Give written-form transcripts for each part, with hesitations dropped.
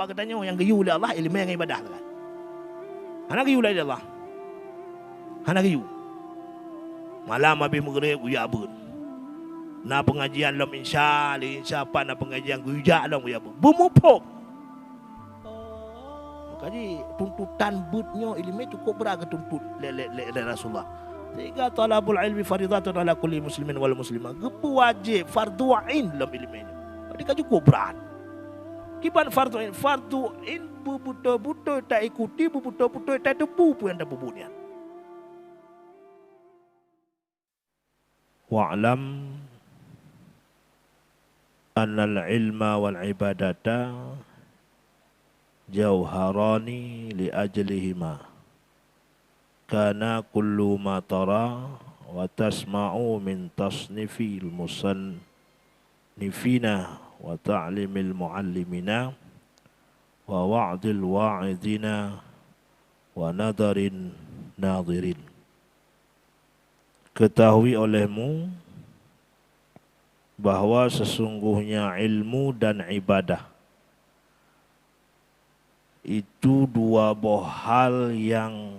apa katanya yang gayu oleh Allah ilmu yang ibadah kan. Hana gayu oleh Allah. Hana gayu. Malam habis maghrib uya abun. Na pengajian lam insya apa na pengajian guja lam uya abun. Bumupok. Jadi tuntutan budnya ilmu cukup berat ke tuntut le Rasulullah. Sehingga talabul ilmi faridatun ala kulli muslimin wal muslimah. Gepu wajib fardu ain dalam ilmu ini. Jadi cukup berat. Kiban fardu ain betul-betul tak ikuti betul-betul tak tepu pun yang tak bubuhnya. Wa'lam annal ilma wal ibadata jauharani li ajlihima kana kullu ma tara wa tasma'u min tasnifil musannifina wa ta'limil muallimina wa wa'dil wa'idina wa nadarin nadirin. Ketahui olehmu bahwa sesungguhnya ilmu dan ibadah itu dua buah hal yang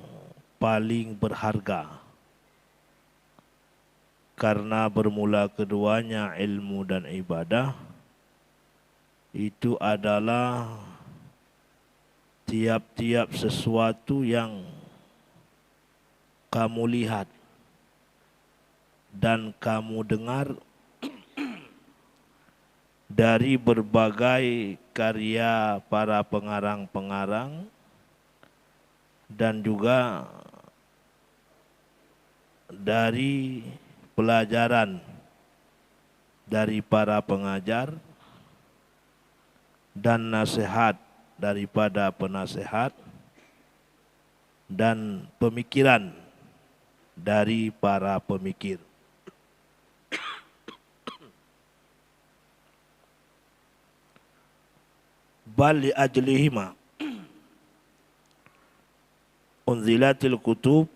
paling berharga. Karena bermula keduanya ilmu dan ibadah itu adalah tiap-tiap sesuatu yang kamu lihat dan kamu dengar dari berbagai karya para pengarang-pengarang dan juga dari pelajaran dari para pengajar dan nasihat daripada penasihat dan pemikiran dari para pemikir. Bal li ajlihima unzilatil kutub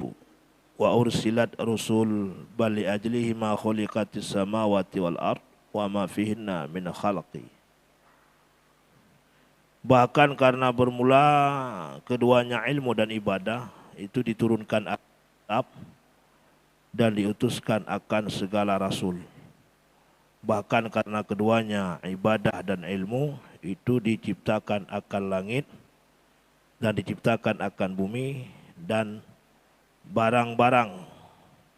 wa ursilat rusul bal li ajlihima khuliqatis samawati wal ard wa ma fihinna min khalqi. Bahkan karena bermula keduanya ilmu dan ibadah itu diturunkan kitab dan diutuskan akan segala rasul. Bahkan karena keduanya ibadah dan ilmu itu diciptakan akan langit dan diciptakan akan bumi dan barang-barang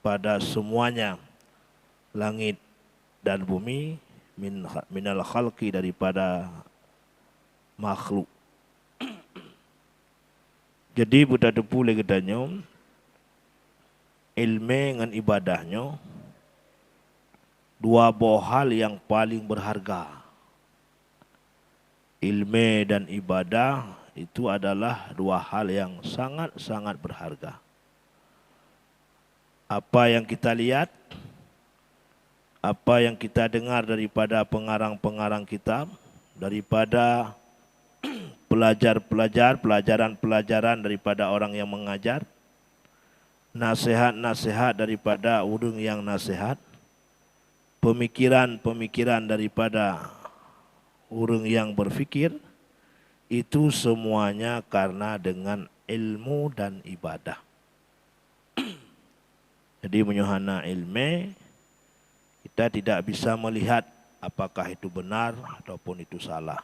pada semuanya langit dan bumi minal khalqi daripada makhluk. Jadi budak depu lagi tanya ilmu dengan ibadahnya dua buah hal yang paling berharga. Ilmu dan ibadah itu adalah dua hal yang sangat-sangat berharga. Apa yang kita lihat, apa yang kita dengar daripada pengarang-pengarang kitab, daripada pelajaran-pelajaran daripada orang yang mengajar, nasihat-nasihat daripada orang yang nasihat, pemikiran-pemikiran daripada orang yang berfikir, itu semuanya karena dengan ilmu dan ibadah. Jadi menyuhana ilmu, kita tidak bisa melihat apakah itu benar ataupun itu salah.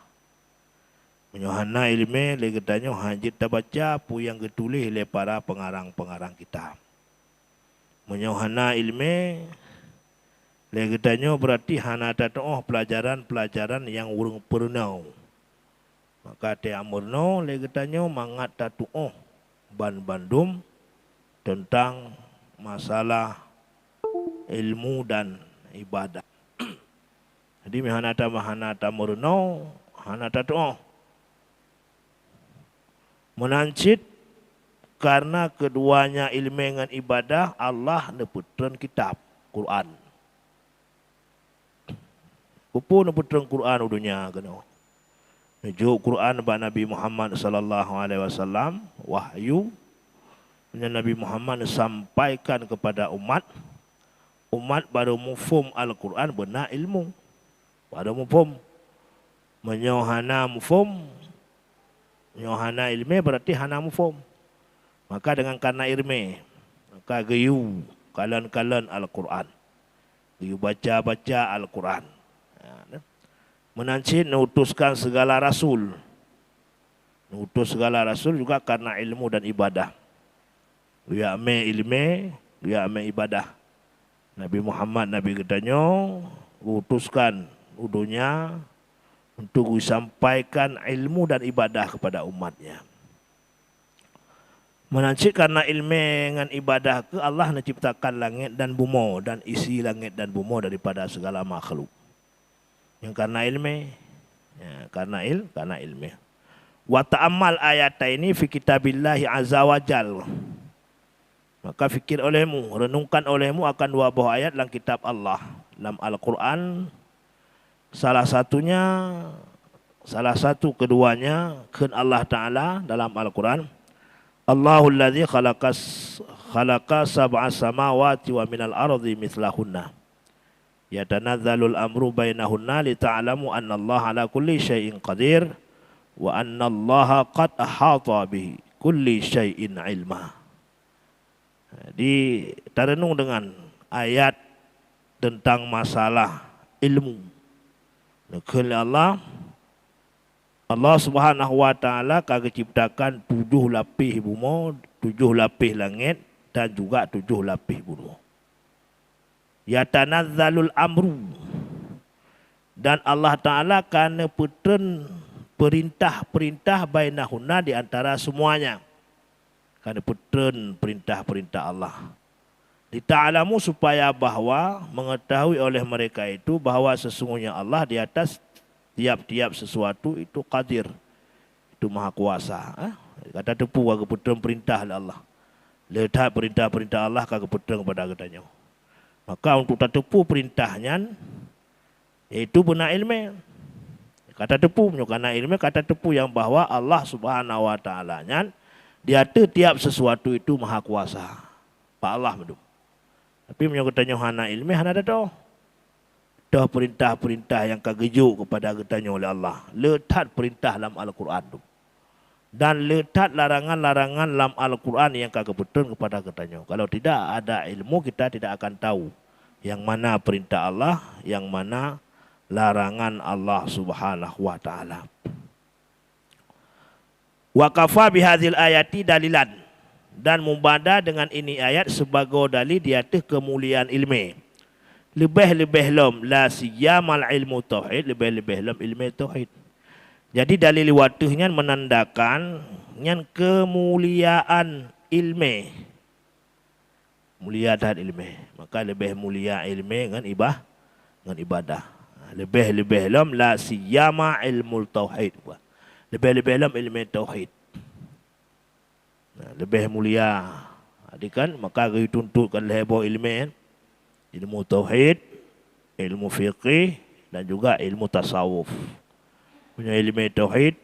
Menyuhana ilmu, legetanya hajit terbaca apa yang ditulis oleh para pengarang-pengarang kitab. Menyuhana ilmu, legetanya berarti hana tatoh pelajaran-pelajaran yang urung pernah. Maka te amurno legetanya mangat tatoh bandum tentang masalah ilmu dan ibadah. Jadi hana tamurno hana tatoh menancit karena keduanya ilmu dengan ibadah Allah neputran kitab Quran. Kupu neputran Quran udunya kena. Nujuk Quran ba Nabi Muhammad sallallahu alaihi wasallam wahyu Nabi Muhammad sampaikan kepada umat baru mufhum Al-Quran benar ilmu. Baru mufhum menyohana mufhum Nyo hana ilmu berarti hana mufhum. Maka dengan karena ilmu, maka gayu kalan-kalan Al-Quran. Gayu baca-baca Al-Quran. Menancit mengutuskan segala rasul. Mengutus segala rasul juga karena ilmu dan ibadah. Ya ame ilmu, ya ame ibadah. Nabi Muhammad Nabi katanya utuskan udunya untuk disampaikan ilmu dan ibadah kepada umatnya. Menancik karena ilmu dengan ibadah ke Allah menciptakan langit dan bumi dan isi langit dan bumi daripada segala makhluk. Yang karena ilmu, ya, karena ilmu. Wa ta'ammal ayat ini fi kitabillahi azza wa jal. Maka fikir olehmu, renungkan olehmu akan dua buah ayat dalam kitab Allah, dalam Al-Quran. Salah satu keduanya kan Allah Ta'ala dalam Al-Quran. Allahul ladzi khalaqa sab'a samawati wa minal ardi mithlahunna. Yatanazzalul amru bainahunna lita'lamu anna Allah ala kulli syai'in qadir wa anna Allah qad ahata bihi kulli syai'in ilma. Jadi terenung dengan ayat tentang masalah ilmu. Allah Subhanahu wa taala kagak ciptakan 7 lapis bumi, 7 lapis langit dan juga 7 lapis bumi. Yatanazzalul amru, dan Allah taala kana putren perintah-perintah bainahunna di antara semuanya. Kana putren perintah-perintah Allah. Dita'alamu supaya bahwa mengetahui oleh mereka itu bahwa sesungguhnya Allah di atas tiap-tiap sesuatu itu qadir, itu maha kuasa. Kata tepu kagak puteng perintah Allah. Letak perintah-perintah Allah kagak puteng pada katanya. Maka untuk tak tepu perintahnya itu benar ilmu. Kata tepu karena ilmu kata tepu yang bahwa Allah Subhanahu wa taala nya di atas tiap sesuatu itu maha kuasa. Pak Allah medum. Tapi menyokotanya hana ilmu hana ada tahu. Dah perintah-perintah yang kagejuk kepada katanya oleh Allah. Letak perintah dalam Al-Quran tu. Dan letak larangan-larangan dalam Al-Quran yang kagak betul kepada katanya. Kalau tidak ada ilmu kita tidak akan tahu yang mana perintah Allah, yang mana larangan Allah Subhanahu wa taala. Wa kafa bihadzal ayati dalilan, dan mubada dengan ini ayat sebagai dalil di atas kemuliaan ilmu. Lebih-lebih lom la siyamal ilmu tauhid, lebih-lebih lom ilmu tauhid. Jadi dalil watuhnya menandakan yang kemuliaan ilmu. Mulia dan ilmu. Maka lebih mulia ilmu dengan ibadah. Lebih-lebih lom la siyama ilmu tauhid. Lebih-lebih lom ilmu tauhid. Lebih mulia. Jadi kan maka dituntutkan lebar ilmu. Ilmu tauhid, ilmu fiqih dan juga ilmu tasawuf. Punya ilmu tauhid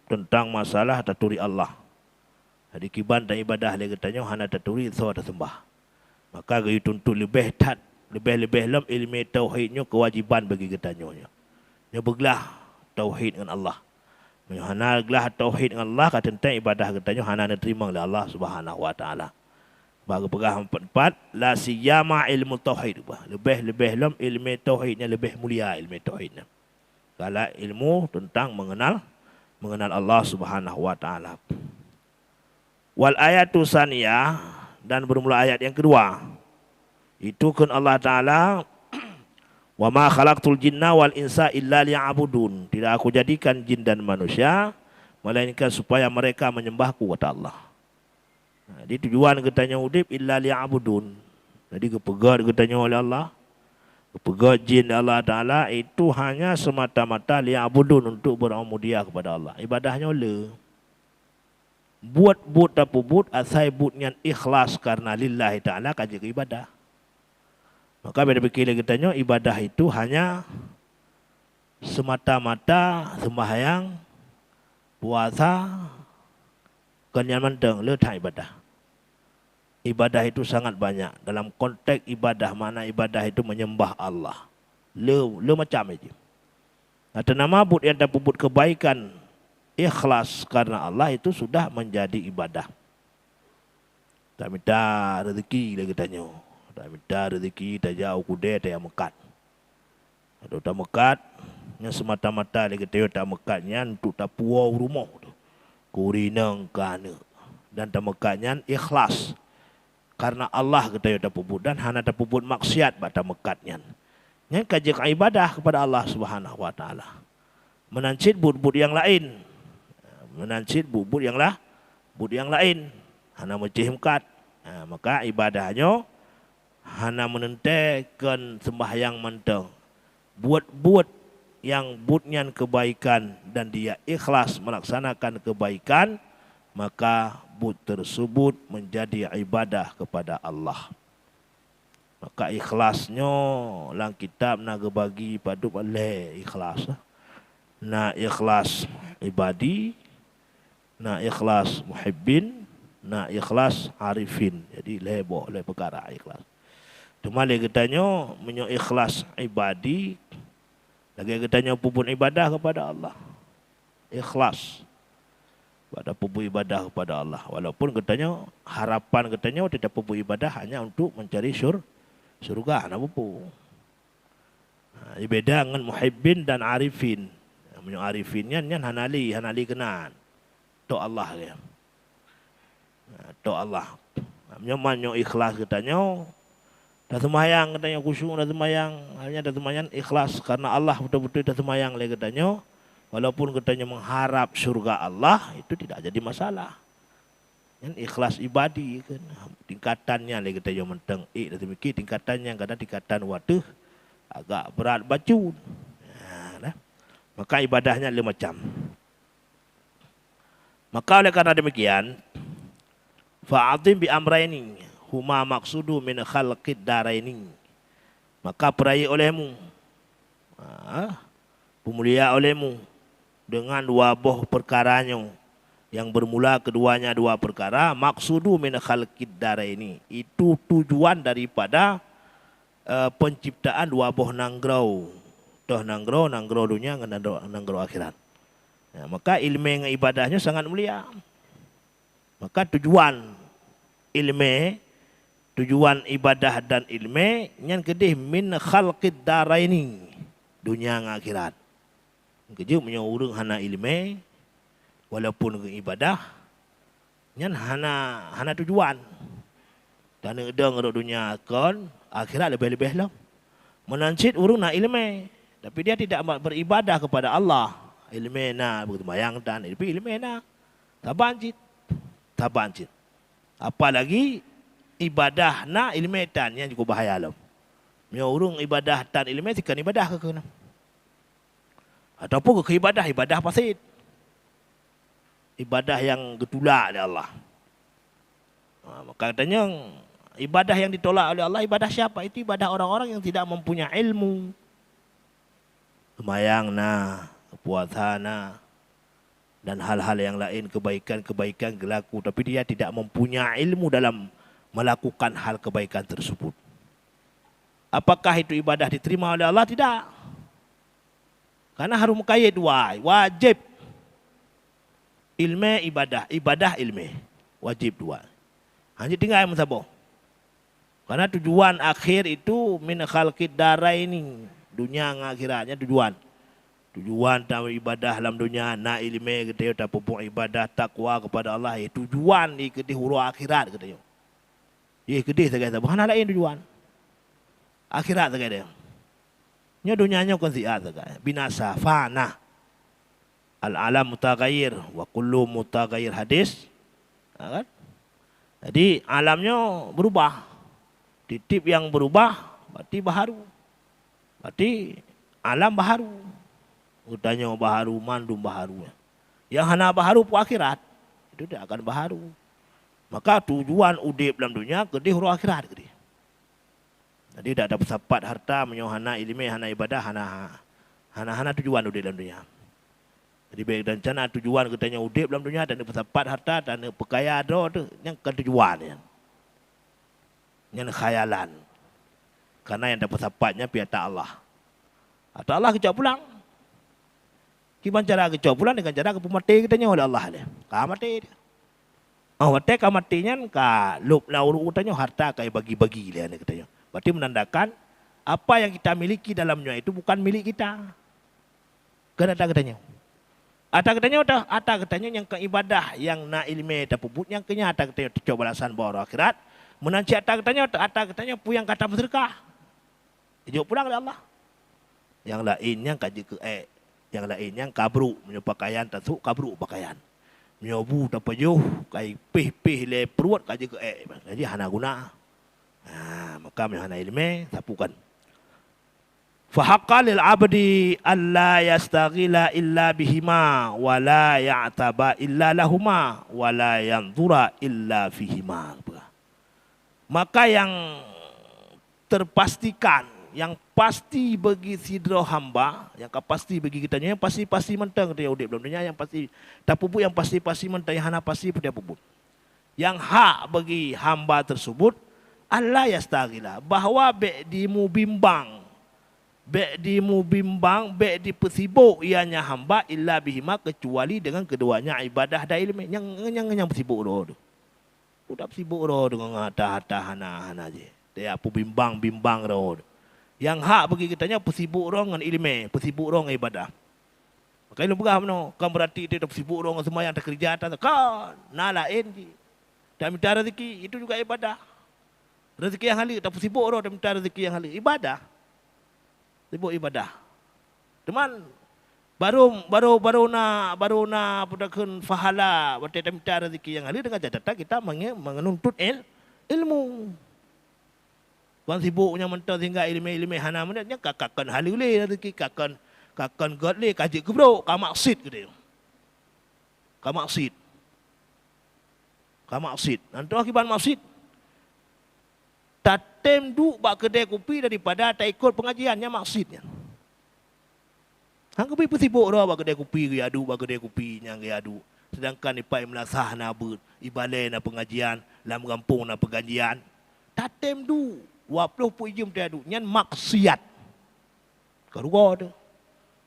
tentang masalah taturi Allah. Jadi kiban dan ibadah dia katanya hana taturi so ada sembah. Maka dituntut lebih lam ilmu tauhidnya kewajiban bagi katanya. Nya beglah tauhid dengan Allah. Hana gelah tauhid dengan Allah kata tentang ibadah katanya hana diterima oleh Allah Subhanahu wa taala. Bagi pegah 4 la siyama ilmu tauhid. Lebih lam ilmu tauhidnya lebih mulia ilmu tauhidnya. Kalau ilmu tentang mengenal Allah Subhanahu wa taala. Wal ayatu saniyah, dan bermula ayat yang kedua. Itu kan Allah taala wa ma khalaqtul jinna wal insa illa liya'budun. Tidak aku jadikan jin dan manusia melainkan supaya mereka menyembahku, kata Allah. Jadi tujuan katanya udip illa liya'budun. Jadi kepegat katanya oleh Allah. Kepegat jin Allah Ta'ala itu hanya semata-mata liya'budun, untuk beramudiah kepada Allah. Ibadahnya le. Buat tapi buat asai buatnya ikhlas karena lillahi ta'ala kaji ke ibadah. Maka bila fikir katanya ibadah itu hanya semata-mata sembahyang, puasa, kenyan menteng, letak ibadah. Ibadah itu sangat banyak. Dalam konteks ibadah, mana ibadah itu menyembah Allah. Le macam itu. Kata nama but yang dapat but kebaikan ikhlas karena Allah itu sudah menjadi ibadah. Tak minta rezeki lagi tanya. Tak minta rezeki, tak jauh kuda, tak yang mekat. Ada tak mekat, yang semata-mata lagi tanya tak mekatnya untuk tak puau rumah tu. Kurinang kana. Dan tak mekatnya ikhlas. Karena Allah kita tak puput dan hana tak puput maksiat pada mekatnya. Yang kajak ibadah kepada Allah Subhanahu Wa Taala. Menancit but-but yang lain. Menancit but-but yang lain. Hana mencihimkat. Maka ibadahnya hana menentekan sembahyang menteng. Buat-buat yang butnya kebaikan dan dia ikhlas melaksanakan kebaikan, maka but tersebut menjadi ibadah kepada Allah. Maka ikhlasnya lang kitab nak bagi pada boleh ikhlas. Na ikhlas ibadi, na ikhlas muhibbin, na ikhlas arifin. Jadi leboh le perkara ikhlas. Cuma lagi katanya menyo ikhlas ibadi, lagi katanya pupun ibadah kepada Allah. Ikhlas pada pupun ibadah kepada Allah. Walaupun katanya harapan katanya tidak pupun ibadah hanya untuk mencari surga, nak pupu. Beda dengan muhibbin dan arifin. Menyo arifinnya nyan hanali kenan. Tok Allah dia. Tok Allah. Menyo ikhlas katanya. Dah semayang katanya khusyuk, dah semayang. Hanya dah semayang ikhlas karena Allah betul-betul dah semayang lagi katanya. Walaupun katanya mengharap surga Allah, itu tidak jadi masalah. Yang ikhlas ibadi kan. Tingkatannya lagi katanya menteng. Dah demikian tingkatannya kadang tingkatan waduh agak berat bacun. Maka ibadahnya lima macam. Maka oleh karena demikian, fa'atim bi amraini huma maksudu min khalqid daraini. Maka peraya olehmu, pemulia olehmu dengan dua buah perkaranya yang bermula keduanya dua perkara, maksudu min khalqid daraini. Itu tujuan daripada penciptaan dua buah nanggrau. Toh nanggrau dunia dengan nanggrau akhirat. Ya, maka ilmu dengan ibadahnya sangat mulia. Maka tujuan ilmu, tujuan ibadah dan ilmu yang kedih min khalqid daraini, dunia dengan akhirat. Keje punya urang hana ilmu walaupun ke ibadah yang hana tujuan. Dan edang dunia kan akhirat lebih-lebih lah. Menancit urang nak ilmu. Tapi dia tidak beribadah kepada Allah. Ilmena berbayang dan ilmena tabanjit. Apalagi ibadah na ilmetan yang juga bahaya lah. Mia urung ibadah tan ilmet kan ibadah ke kena. Ataupun ke ibadah pasit. Ibadah yang getulak oleh Allah. Maka katanya ibadah yang ditolak oleh Allah ibadah siapa? Itu ibadah orang-orang yang tidak mempunyai ilmu. Semayang puasa dan hal-hal yang lain kebaikan berlaku tapi dia tidak mempunyai ilmu dalam melakukan hal kebaikan tersebut. Apakah itu ibadah diterima oleh Allah? Tidak. Karena harus mengkait wajib ilmu ibadah ilmu wajib dua. Hanya tinggal yang mensabah. Karena tujuan akhir itu min khalqid daraini. Dunia dengan akhiratnya tujuan dalam ibadah dalam dunia na ilmu kita tak pupuk ibadah takwa kepada Allah tujuan ni kedih huru akhirat kita kedih sekali bukan lain tujuan akhirat sekali nya dunianya kan siat sekali binasa fana al alam mutaghayyir wa kullu mutaghayyir hadis kan jadi alamnya berubah titip yang berubah berarti baharu. Berarti alam baharu. Udahnya baharu, mandum baharu. Yang hana baharu pun akhirat. Itu tidak akan baharu. Maka tujuan udip dalam dunia kedih huru akhirat. Kedih. Jadi tidak ada pesapat harta, menyohana ilmu, hana ibadah, hana tujuan udip dalam dunia. Jadi baik dan cana tujuan katanya udip dalam dunia dan pesapat harta dan pekaya ada yang kan tujuan. Yang khayalan. Karena yang dapat sapatnya pihak Allah. Atau Allah kejap pulang. Kiban cara kecoh pula dengan cara kepu mati katanya oleh Allah dia. Ka mati dia. Mati ka matinya ka lup na uru utanya harta kai bagi-bagi dia katanya. Berarti menandakan apa yang kita miliki dalamnya itu bukan milik kita. Kenapa katanya? Ata katanya yang ke ibadah yang na ilmu tapubut yang kenya ata katanya coba balasan bawah akhirat. Menanci ata katanya pu yang kata berkah. Jauh pulang oleh Allah. Yang lainnya kaji ke yang lainnya kabru menyo pakaian tentu kabru pakaian. Menyobu tapajuh kai pih le perut kaji ke jadi hana guna. Maka hana ilmu tapukan. Fahaqqa lil abdi alla yastaghila illa bihima wa la ya'taba illa lahuma wa la yanzura illa fihima. Maka yang terpastikan, yang pasti bagi sidro hamba, yang pasti bagi kitanya, yang pasti mentang dia udip dalam dunia, yang pasti tapubut, yang pasti mentang, yang hana pasti dia pubut. Yang hak bagi hamba tersebut Allah yastaghila, bahwa dimu bimbang, di pesibuk ianya hamba illa bihima, kecuali dengan keduanya ibadah dan ilmu. Yang pesibuk tu. Udah pesibuk tu dengan hata hana je. Dia apa bimbang tu. Yang hak bagi kitanya pesibuk orang dengan ilmu, pesibuk orang dengan ibadah. Maka ini bukan kan berarti dia pesibuk orang semua yang terkerja atas kan nalain je. Dan minta rezeki itu juga ibadah. Rezeki yang halal tak pesibuk orang dan minta rezeki yang halal ibadah. Sibuk ibadah. Teman baru na pudakan fahala berarti minta rezeki yang halal dengan catatan kita menuntut ilmu. Wan sibuknya mentah sehingga ilmu hana menanya kakakkan halule rezeki kakkan godle kaji gebro ka maksud gitu. Ka maksud. Nanti akibat maksud. Tatem duk bak kedai kopi daripada tak ikut pengajiannya maksudnya. Hang kopi sibuk dah bak kedai kopi ke adu bak kedai kopi yang ke adu. Sedangkan ipai melasah na ber ibalai na pengajian, lam kampung na pengajian. Tatem du 20 jam tiadu nyan maksiat. Karuga dah.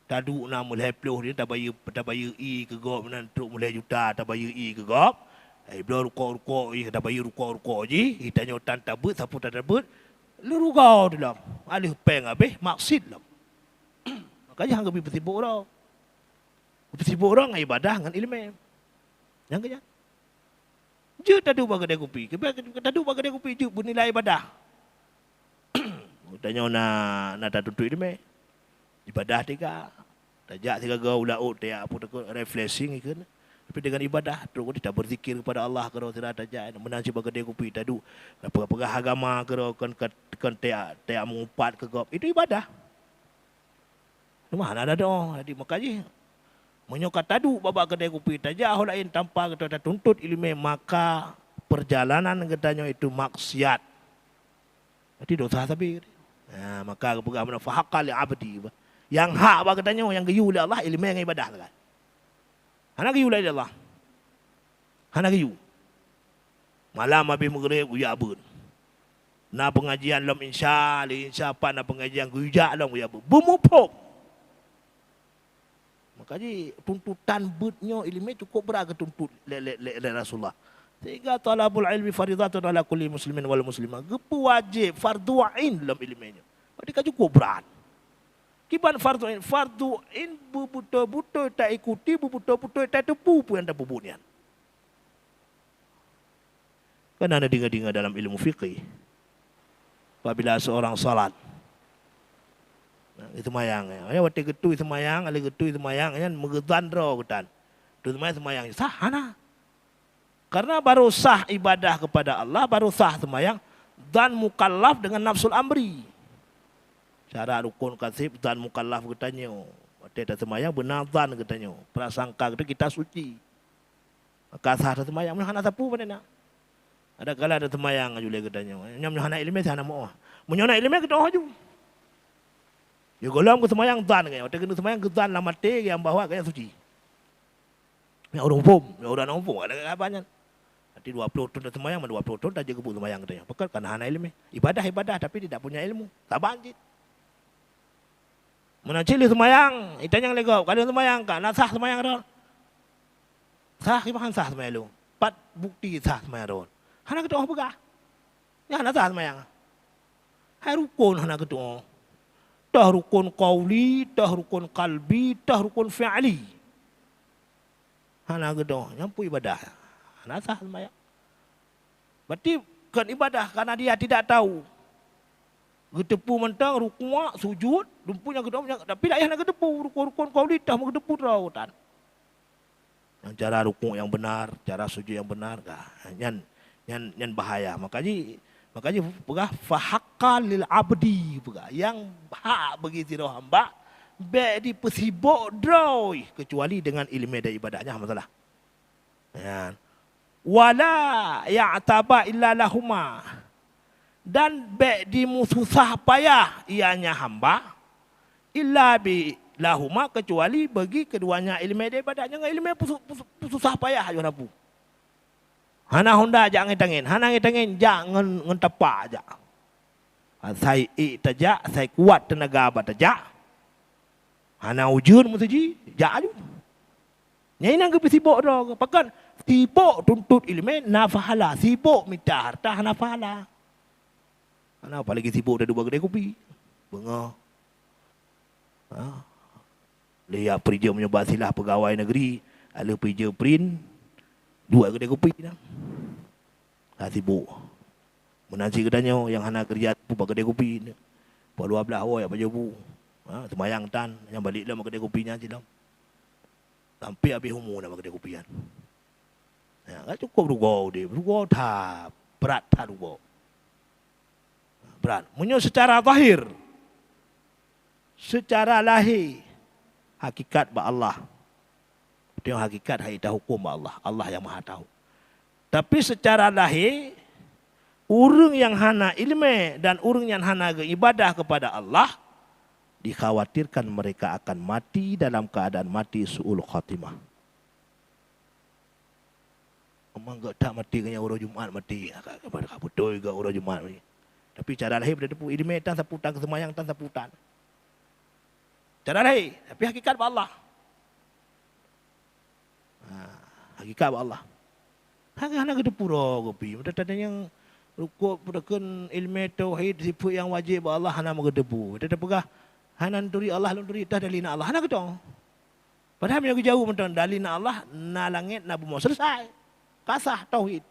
Tadu na mulai 10 dia tak bayar ke gop nan truk mulai juta tak bayar ke gop. Bila rukuk tak bayar rukuk je, hitanya otan tabut sapu tak tabut. Lu rugau dalam. Alih peng habis maksud lam. Makanya hang lebih bersibuk orang. Bersibuk orang dengan ibadah dengan ilmu. Yang kaya. Je tadu bagi kedai kopi. Tadu bagi kedai kopi je bernilai ibadah. Tanya nak tak tuntut ilmu. Ibadah tiga. Tajak tiga gau laut dia apa tu refreshing ikan. Tapi dengan ibadah terus kita berzikir kepada Allah kalau tidak tajak menanci bagi kedai kopi tadu. Apa agama kalau kan tiak mengumpat ke gop. Itu ibadah. Mana ada doa. Jadi makanya menyokat tadu babak kedai kopi tajak hol lain tanpa kita tuntut ilmu maka perjalanan katanya itu maksiat. Jadi dosa tapi. Maka pegang mana fahaqqa li abdi. Yang hak bagi katanya yang gayu oleh Allah ilmu yang ibadah kan. Hana gayu oleh Allah. Hana gayu. Malam habis maghrib uya abun. Na pengajian lam insya apa na pengajian gujak lam uya abun. Bumupuk. Makanya tuntutan budnya ilmu cukup berat tuntut le Rasulullah. Sehingga talabul ilmi faridatun ala kulli muslimin wal muslimah. Gepu wajib fardu ain dalam ilmunya. Jadi cukup berat. Kiban fardu ain betul-betul tak ikuti, betul-betul tak tepu pun yang tak pubunian. Kan ada dengar-dengar dalam ilmu fiqih. Apabila seorang salat itu mayang ya waktu getu itu mayang ada getu itu mayang kan megedan ro getan itu mayang sah hana karena baru sah ibadah kepada Allah baru sah semayang dan mukallaf dengan nafsul amri cara rukun kasib dan mukallaf katanya waktu ada semayang benar dan katanya prasangka kita suci maka sah semayang hana sapu mana ada kala ada semayang juga katanya nyam hana ilmu hana mau menyona ilmu kita haju. Ya golam ke semayang dan kaya. Waktu kena semayang ke dan lah mati yang bawa kaya suci. Ya orang umpum. Ada apanya. Nanti 20 tahun dah semayang, 20 tahun dah jaga semayang katanya. Pekal kan hana ilmu. Ibadah tapi tidak punya ilmu. Tak banjit. Mana cili semayang, itanyang lego, kalau semayang kan, nah sah semayang ron. Sah kipahan sah semayang lu. Pat bukti sah semayang ron. Hana ketua apa? Ya hana sah semayang. Hai rukun hana ketua. Dah rukun qauli, dah rukun qalbi, dah rukun fi'li. Hana ketua, nyampu ibadah. Hana sah semayang. Berarti kan ibadah karena dia tidak tahu. Gedepu mentang rukun sujud, lumpuhnya kedua tapi tak payah nak gedepu rukun qauli dah mau gedepu rautan. Yang cara rukun yang benar, cara sujud yang benar kah? Yang bahaya. Makanya pegah fahaqqal lil abdi pegah yang hak bagi sira hamba be di pesibuk droi kecuali dengan ilmu dan ibadahnya masalah. Ya. Wala ya'taba illa lahuma. Dan baik di susah payah ianya hamba illa bi lahuma kecuali bagi keduanya ilmu dia ibadahnya dengan ilmu susah payah aja napu. Hana honda jangan tangin, hana ngitangin jangan ngentepa aja. Saya itaja, saya kuat tenaga bataja. Hana ujur mesti ja aju. Nyai nang ke sibuk dah, pakan sibuk tuntut ilmu nafahala, sibuk minta harta nafahala. Kenapa lagi sibuk dah dua kedai kopi? Bengah. Lihat perija menyebab silah pegawai negeri. Ada perija print. Dua kedai kopi dah. Dah sibuk. Menansi kedanya yang hana kerja tu kedai kopi. Pak 12 orang yang berjabu. Semayang tan. Yang balik dalam kedai kopinya je dah. Sampai habis umur dalam kedai kopi kan. Ya, kan cukup rugau dia. Rugau tak. Berat tak rugau. Berat. Menyo secara zahir. Secara lahir. Hakikat ba Allah. Dia hakikat hakikat hukum ba Allah. Allah yang maha tahu. Tapi secara lahir. Orang yang hana ilmu dan orang yang hana ibadah kepada Allah. Dikhawatirkan mereka akan mati dalam keadaan mati su'ul khatimah. Memang tak mati kena orang Jumaat mati. Betul juga orang Jumaat mati. Tapi cara lahir berada pun ilmu tan saputan kesemayang tan saputan. Cara lahir, tapi hakikat Allah. Hakikat Allah. Hang ada pura kopi. Ada yang rukuk berakan ilmu tauhid sifat yang wajib Allah hana mengedepu. Ada pegah hanan turi Allah lunduri dah dalina Allah. Hana ketong. Padahal yang jauh mentang dalina Allah na langit na bumi selesai. Kasah tauhid.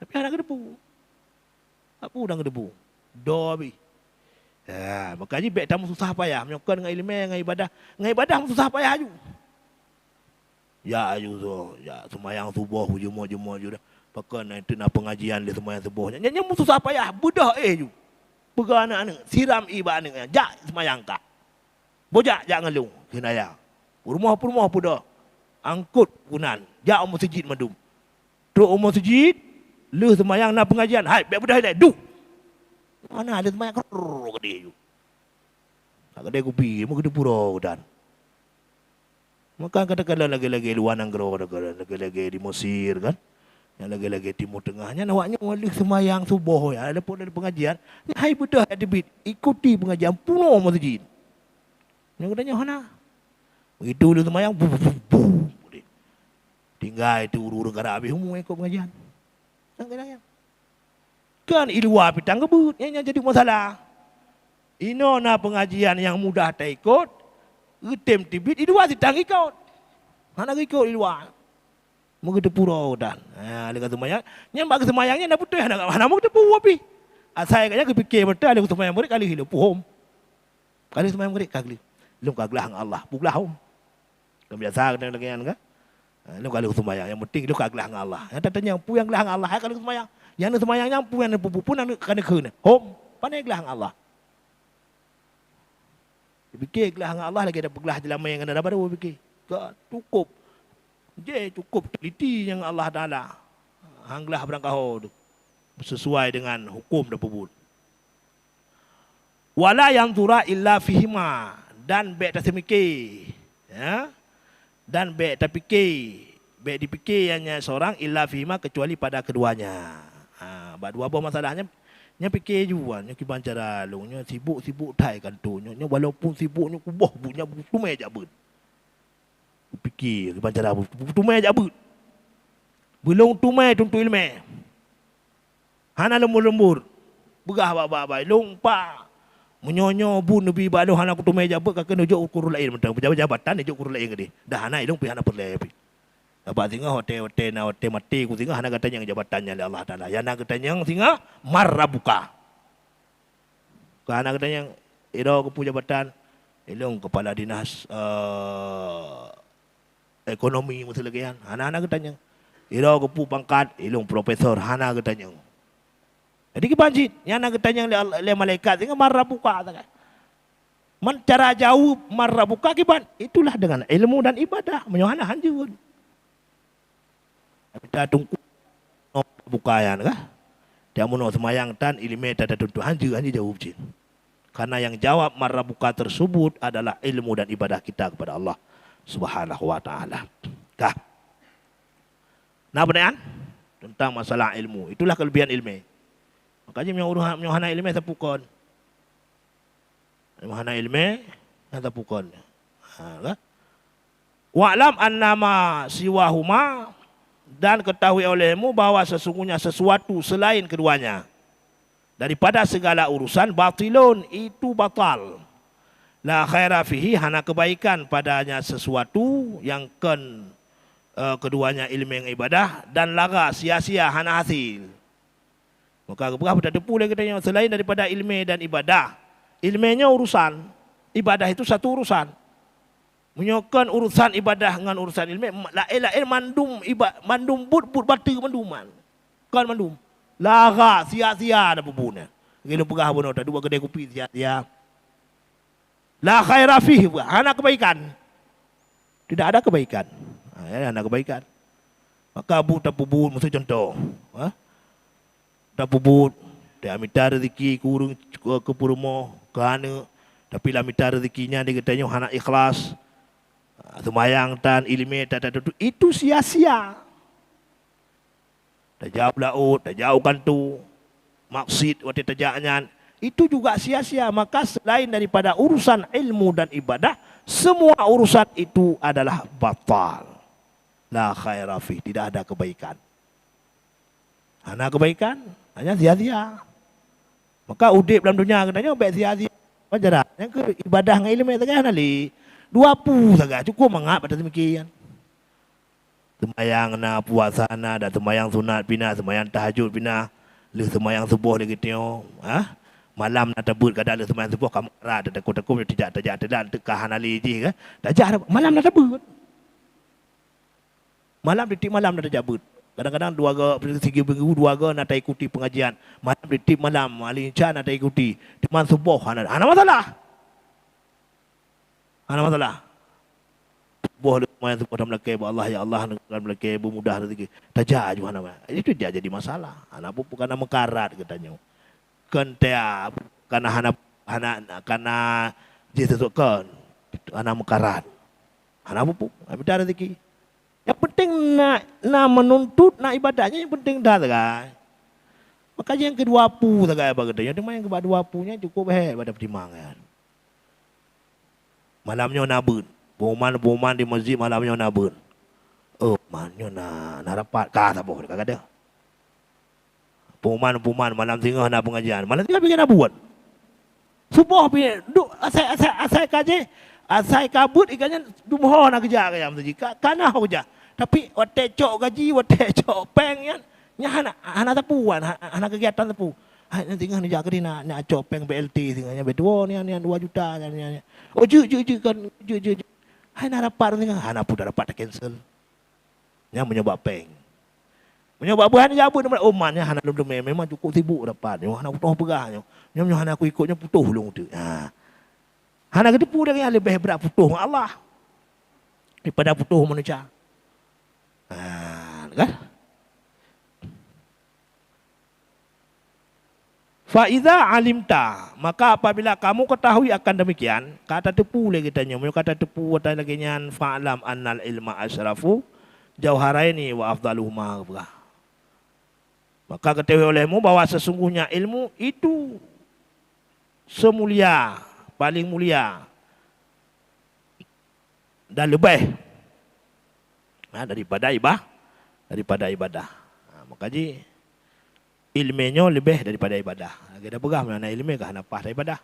Tapi hana kedepu. Apa udang kedepu? Dobi. Ya, makanya baik tamu susah payah. Menyokong dengan ilmu, dengan ibadah. Dengan ibadah susah payah aju. Ya aju so. Ya semayang subuh, jumur juga. Pakai nanti nak pengajian dia semayang subuhnya. Yang susah payah. Budak ju. Pegang anak-anak. Siram iba anak. Jak semayang kak. Bojak jak ngelung. Kenaya. Rumah-rumah budak. Angkut kunan. Jak masjid madum. Teruk masjid. Lu semayang nak pengajian. Hai, biar budak hai. Duh. Mana ada semayang kerrrr ke dia. Tak kedai kopi. Mau kedai pura dan. Maka katakanlah lagi-lagi luar negara. Lagi-lagi di Mesir kan. Yang lagi-lagi Timur Tengahnya. Nawaknya wali semayang subuh. Ya. Ada pun ada pengajian. Hai budak ada bit. Ikuti pengajian. Punuh masjid. Yang katanya mana? Begitu lu semayang. Tinggal itu urus negara habis umum ikut pengajian. Kan iluar pitang kebut. Yang jadi masalah. Ino na pengajian yang mudah tak ikut. Getem tibit. Iluar sidang ikut. Mana ikut iluar. Mungkin pura dan. Dia kata semayang. Yang bagi semayangnya nak putih. Mana mau kita pura api. Saya kaya kepikir betul. Ada semayang murid kali hidup. Puhum. Kali semayang murid kali. Lu kaglah Allah. Buklah hum. Kamu biasa kena dengan kan? Lu kalau semayang yang penting lu kaglah Allah. Yang tanya pu yang gelah Allah. Hai kalau semayang. Yang semayangnya pu yang pun yang kena kena. Hom. Pandai gelah Allah. Fikir gelah Allah lagi ada gelah dalam yang kena dapat baru fikir. Cukup. Je cukup teliti yang Allah Taala. Hanglah berangkau tu. Sesuai dengan hukum dan pebut. Wala yang tura illa fihima. Dan baik tak semikir. Ya. Dan baik tak fikir. Baik dipikir hanya seorang illa fihima kecuali pada keduanya. Dua buah masalahnya. Nya fikir juga, nya kiban cara lu, nya sibuk thai kan tu, nya walaupun sibuk nya kuboh bunya tu meja bet. Fikir kiban cara tu meja bet. Belum tu mai tuntu ilmu. Hana lembur-lembur. Begah ba lompa. Menyonyo bun nabi balu hana ku tu meja bet ka kena jok ukur lain mentang pejabat-jabatan jok ukur lain gede. Dah hana ilung pi hana perlepi. Apa singa hotel mati ku singa hana katanya jabatannya oleh Allah Taala. Yana katanya singa marrabuka. Hana katanya iro ku jabatan ilung kepala dinas ekonomi mesti lagian. Hana katanya iro ku pangkat ilung profesor hana katanya. Jadi kebanjit yana katanya oleh malaikat singa marrabuka tak. Man cara jauh marrabuka kiban itulah dengan ilmu dan ibadah menyohana hanjun. Kita tunggu bukayan kah? Dia mau semayang tan ilmu tak ada tentu hanjur jauh cin. Karena yang jawab marrabuka tersebut adalah ilmu dan ibadah kita kepada Allah Subhanahu wa taala. Kah? Nah pertanyaan tentang masalah ilmu. Itulah kelebihan ilmu. Makanya menyohana ilmu tapukon. Menyohana ilmu tapukon. Ha, wa'lam annama siwahuma dan ketahui olehmu bahwa sesungguhnya sesuatu selain keduanya daripada segala urusan batilun itu batal. La khaira fihi hana kebaikan padanya sesuatu yang keduanya ilmu yang ibadah dan laga sia-sia hana hasil. Maka berapa depu lagi katanya selain daripada ilmu dan ibadah. Ilmunya urusan, ibadah itu satu urusan. Menyokan urusan ibadah dengan urusan ilmu lain mandum but batu manduman kan mandum laga sia-sia ada bubuna gelo pegah bono tak dua kedai kopi sia-sia la khaira fihi hana kebaikan tidak ada kebaikan hana kebaikan maka bu tak bubut mesti contoh tak bubut dia minta rezeki kurung ke purumo kana tapi lah minta rezekinya dia katanya hana ikhlas. Semayang tan ilmu tak itu sia-sia. Dah jauh laut, dah jauh kantu. Maksud waktu terjaknya itu juga sia-sia. Maka selain daripada urusan ilmu dan ibadah, semua urusan itu adalah batal. La khaira fi, tidak ada kebaikan. Hanya kebaikan, hanya sia-sia. Maka udip dalam dunia katanya baik sia-sia. Wajar. Yang ke ibadah dengan ilmu tak kena li. 20 saja cukup mengap pada demikian. Semayang na puasa na dan semayang sunat bina, semayang tahajud bina, le semayang subuh lagi tio, malam nak tebut kadang le semayang subuh kamera ada takut-takut tidak telan tekahan ali je ke. Dah malam nak tebut. Malam detik malam nak tebut. Kadang-kadang 2 minggu 2 nak ikuti pengajian. Malam detik malam ali incan nak ikuti. Teman subuh ana masalah. Ana masalah. Boleh main tu pada melaki Allah ya Allah nak melaki mudah rezeki. Tajak juga nama. Itu dia jadi masalah. Ana bukan nama karat katanya. Kan dia karena karena dia tentukan ana mekarat. Ana buku, ada rezeki. Yang penting nak menuntut nak ibadahnya yang penting dah kan. Makanya yang kedua pu tak apa katanya. Dia yang kedua punya cukup pada pertimbangan. Malamnya nabun. Boman di masjid malamnya nabun. Oh, manyo na rapat ka tak boleh kagak ada. Boman malam tengah nak pengajian. Malam tengah bikin nabun. Subuh pi duk asai kaje. Asai kabut ikannya dumho nak kerja kaya masjid. Kana kerja. Tapi wate cok gaji, wate cok peng yan. Nya anak tapuan, anak kegiatan tapu. Nanti tengah ni jaga dia nak copeng BLT tengahnya betul ni 2 juta ni. Oh je kan je. Hai nak dapat tengah. Anak pun dah dapat cancel. Yang menyebab peng. Menyebab buah ni jabut dekat omannya anak belum memang cukup sibuk dapat. Yo anak putus pegahnya. Nyom anak aku ikutnya putus long tu. Anak ketipu dia yang lebih berat putus dengan Allah daripada putus manusia. Kan? Faiza alimta, maka apabila kamu ketahui akan demikian, kata tepu lagi tanya, kata tepu kata lagi nyan fa'lam annal ilma asrafu jauharaini wa afdaluhuma. Maka ketahui olehmu bahwa sesungguhnya ilmu itu semulia, paling mulia dan lebih daripada ibadah. Maka ilmunya lebih daripada ibadah. Kita pegang mana ilmu kah napah daripada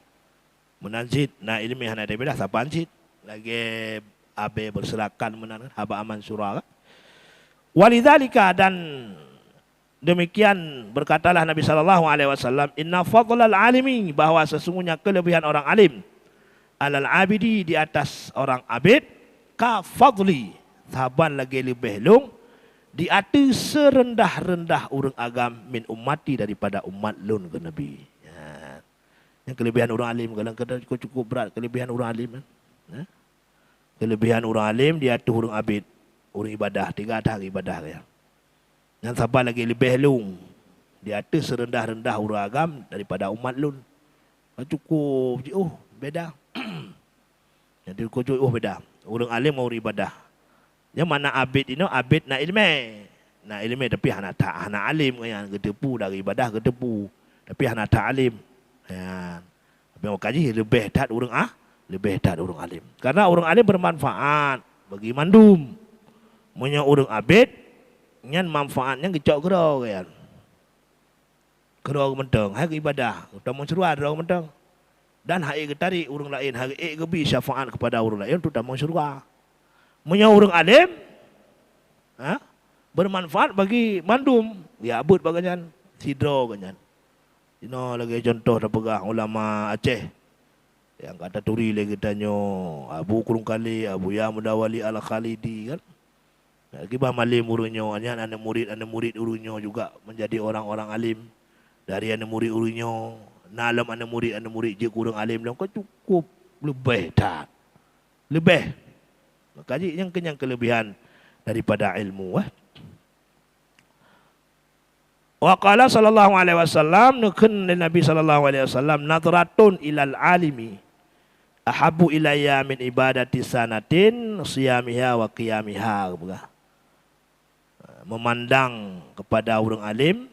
menanjid na ilmu hana daripada sapanjid lagi abe berserakan menan haba aman surah. Walidzalika, dan demikian berkatalah Nabi sallallahu alaihi wasallam, inna fadlal alimi, bahwa sesungguhnya kelebihan orang alim alal abidi, di atas orang abid, ka fadli, saban lagi lebih long, di atas serendah-rendah orang agam min ummati, daripada umat lun ke Nabi. Ya. Yang kelebihan orang alim, kalau kita cukup berat kelebihan orang alim. Ya. Kelebihan orang alim di atas orang abid, orang ibadah, 3 hari ibadah ya. Yang sabar lagi lebih long, di atas serendah-rendah orang agam daripada umat lun. Cukup, beda. Jadi cukup, beda. Orang alim orang ibadah. Yang mana abid ini, abid nak ilmu. Nak ilmu tapi hana tak, hana alim kan, ketepu dari ibadah ketepu. Tapi hana tak alim. Ya. Tapi mau kaji lebih tat orang lebih tat orang alim. Karena orang alim bermanfaat bagi mandum. Punya orang abid nyan manfaatnya kecok gerau kan. Gerau menteng, hari ibadah, utama seruah gerau menteng. Dan hari ketari orang lain, hari gebi syafaat kepada orang lain tu utama seruah. Punya orang alim bermanfaat bagi mandum, dia abut baganyan, sidro ganyan. Ino lagi contoh dah pegang ulama Aceh yang kata turi lagi tanya Abu Kurung Kali, Abu Ya Mudawali Al-Khalidi kan. Kibah malim urunyo, anak murid urunyo juga menjadi orang-orang alim. Dari anak murid urunyo, nalam anak murid je kurang alim dah, kau cukup lebih tak. Lebih. Maka yang kenyang kelebihan daripada ilmu. Wa qala sallallahu alaihi wasallam, nukun Nabi sallallahu alaihi wasallam, nadratun ilal alimi ahabu ilayya min ibadati sanatin siyamiha wa qiyamiha. Memandang kepada orang alim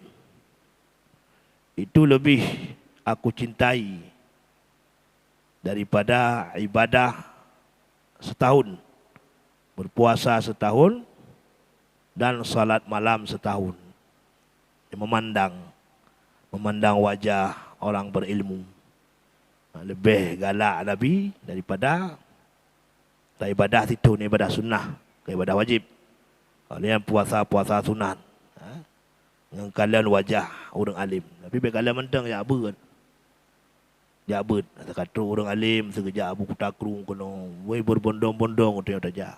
itu lebih aku cintai daripada ibadah setahun, berpuasa setahun, dan salat malam setahun. Memandang wajah orang berilmu. Lebih galak Nabi daripada ibadah itu, ni ibadah sunnah, ibadah wajib. Ini yang puasa sunat. Yang kalian wajah orang alim. Tapi bila kalian mentang ya abad. Ya abad. Kata orang alim sekejap abu kutakrung kono. Wei berbondong-bondong untuk yang tajak.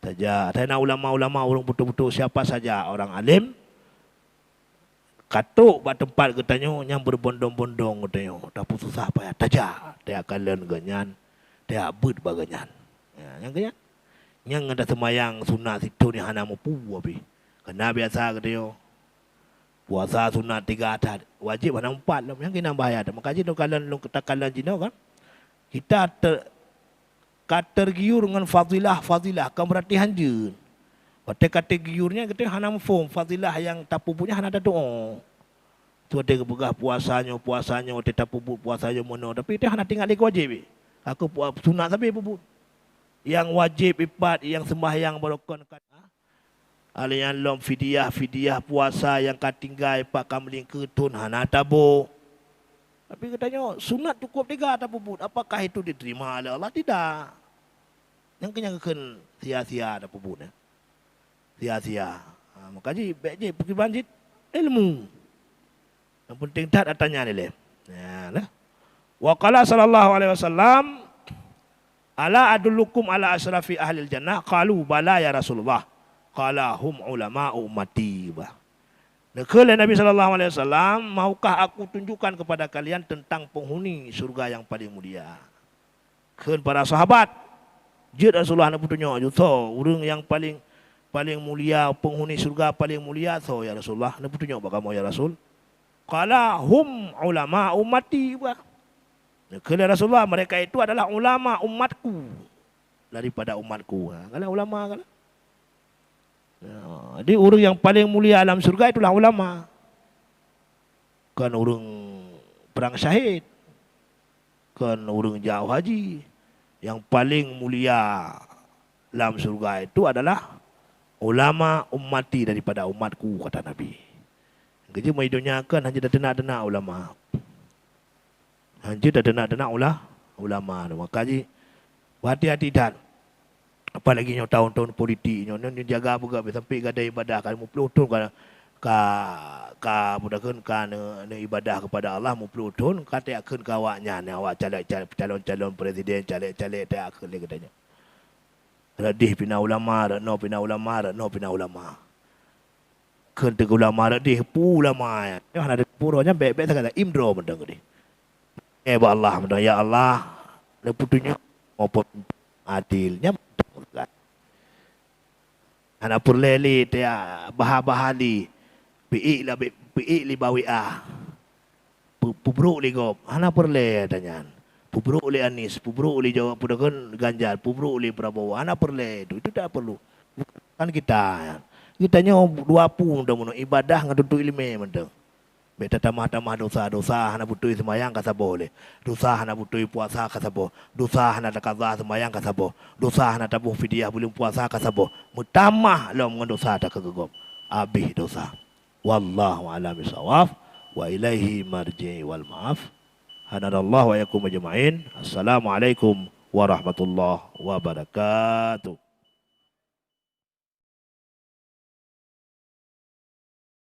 Saya nak ulama-ulama orang betul-betul siapa saja orang alim. Katuk buat tempat katanya yang berbondong-bondong katanya. Tak susah payah tajak. Dia kalian ganyan. Dia abad baganyan. Yang ganyan. Yang ada semayang sunat itu ni hana mampu habis. Kena biasa katanya. Puasa sunat 3 atas. Wajib hana 4 lah. Yang kena bahaya. Maka jika kalian katakanlah jina kan. Kita tergiur dengan fadilah. Kan berarti hanjun. Kata giurnya kita hana mafhum. Fadilah yang tak pupunya hana ada doa. Tu ada kebegah puasanya. Kita tak pupuk puasanya mana. Tapi kita hana tinggal lagi wajib. Aku sunat tapi pupuk. Yang wajib ibadat, yang sembahyang barokon kata alian lom fidyah puasa yang katinggal pak kamling ketun hana tabo. Tapi katanya sunat cukup 3 tak puput. Apakah itu diterima oleh Allah? Tidak. Yang kenyangkan sia-sia tak puput. Sia-sia. Makanya baik pergi banjit ilmu. Yang penting tak datanya ni leh. Ya, wa qala sallallahu alaihi wasallam, ala adullukum ala asrafi ahlil jannah, qalu bala ya Rasulullah, qala hum ulama ummati. Nakala Nabi sallallahu alaihi wasallam, maukah aku tunjukkan kepada kalian tentang penghuni surga yang paling mulia? Keun para sahabat, jid Rasulullah nak tunjuk juta orang yang paling mulia, penghuni surga paling mulia so ya Rasulullah, nak tunjuk bagaimana ya Rasul? Qala hum ulama ummati. Kala Rasulullah, mereka itu adalah ulama umatku, daripada umatku. Kalau ulama kalau. Jadi orang yang paling mulia alam surga itulah ulama. kan urang perang syahid, kan urang jauh haji. Yang paling mulia dalam surga itu adalah ulama ummati daripada umatku, kata Nabi. Kerja mai dunia kan hanya dah denak ulama. Hanya dah denak ulama. Maka ji hati-hati dan apalagi nyo tahun-tahun politik nyo jaga juga sampai gada ibadah kan mu pelutun ka budakeun ka ne ibadah kepada Allah mu pelutun kata akeun ka awaknya ne awak calon presiden caleg-caleg tak akeun le katanya. Radih pina ulama, no pina ulama. Keun teu ulama radih pu ulama ya. Yo ada puronya baik-baik tak kata imdro mendeng ni. Ba Allah mendeng ya Allah le putunya maupun adilnya. Anak purleli dia bahali pi li bawi pubruk li gop anak purle tanya pubruk li Anies pubruk li Jawa Pudakan Ganjar pubruk li Prabowo anak purle itu tak perlu kan kitanya 20 dah ibadah ngadutu ilmu mendeng beta tamah dosa hana butuh semayang kasabo le dosa hana butuh puasa kasabo dosa hana takaza semayang kasabo dosa hana tabuh fidyah belum puasa kasabo mutamah lo mendosa tak kegegom abih dosa wallahu a'lam bishawab wa ilaihi marji wal maaf hanadallahu wa yakum ajma'in assalamualaikum warahmatullahi wabarakatuh.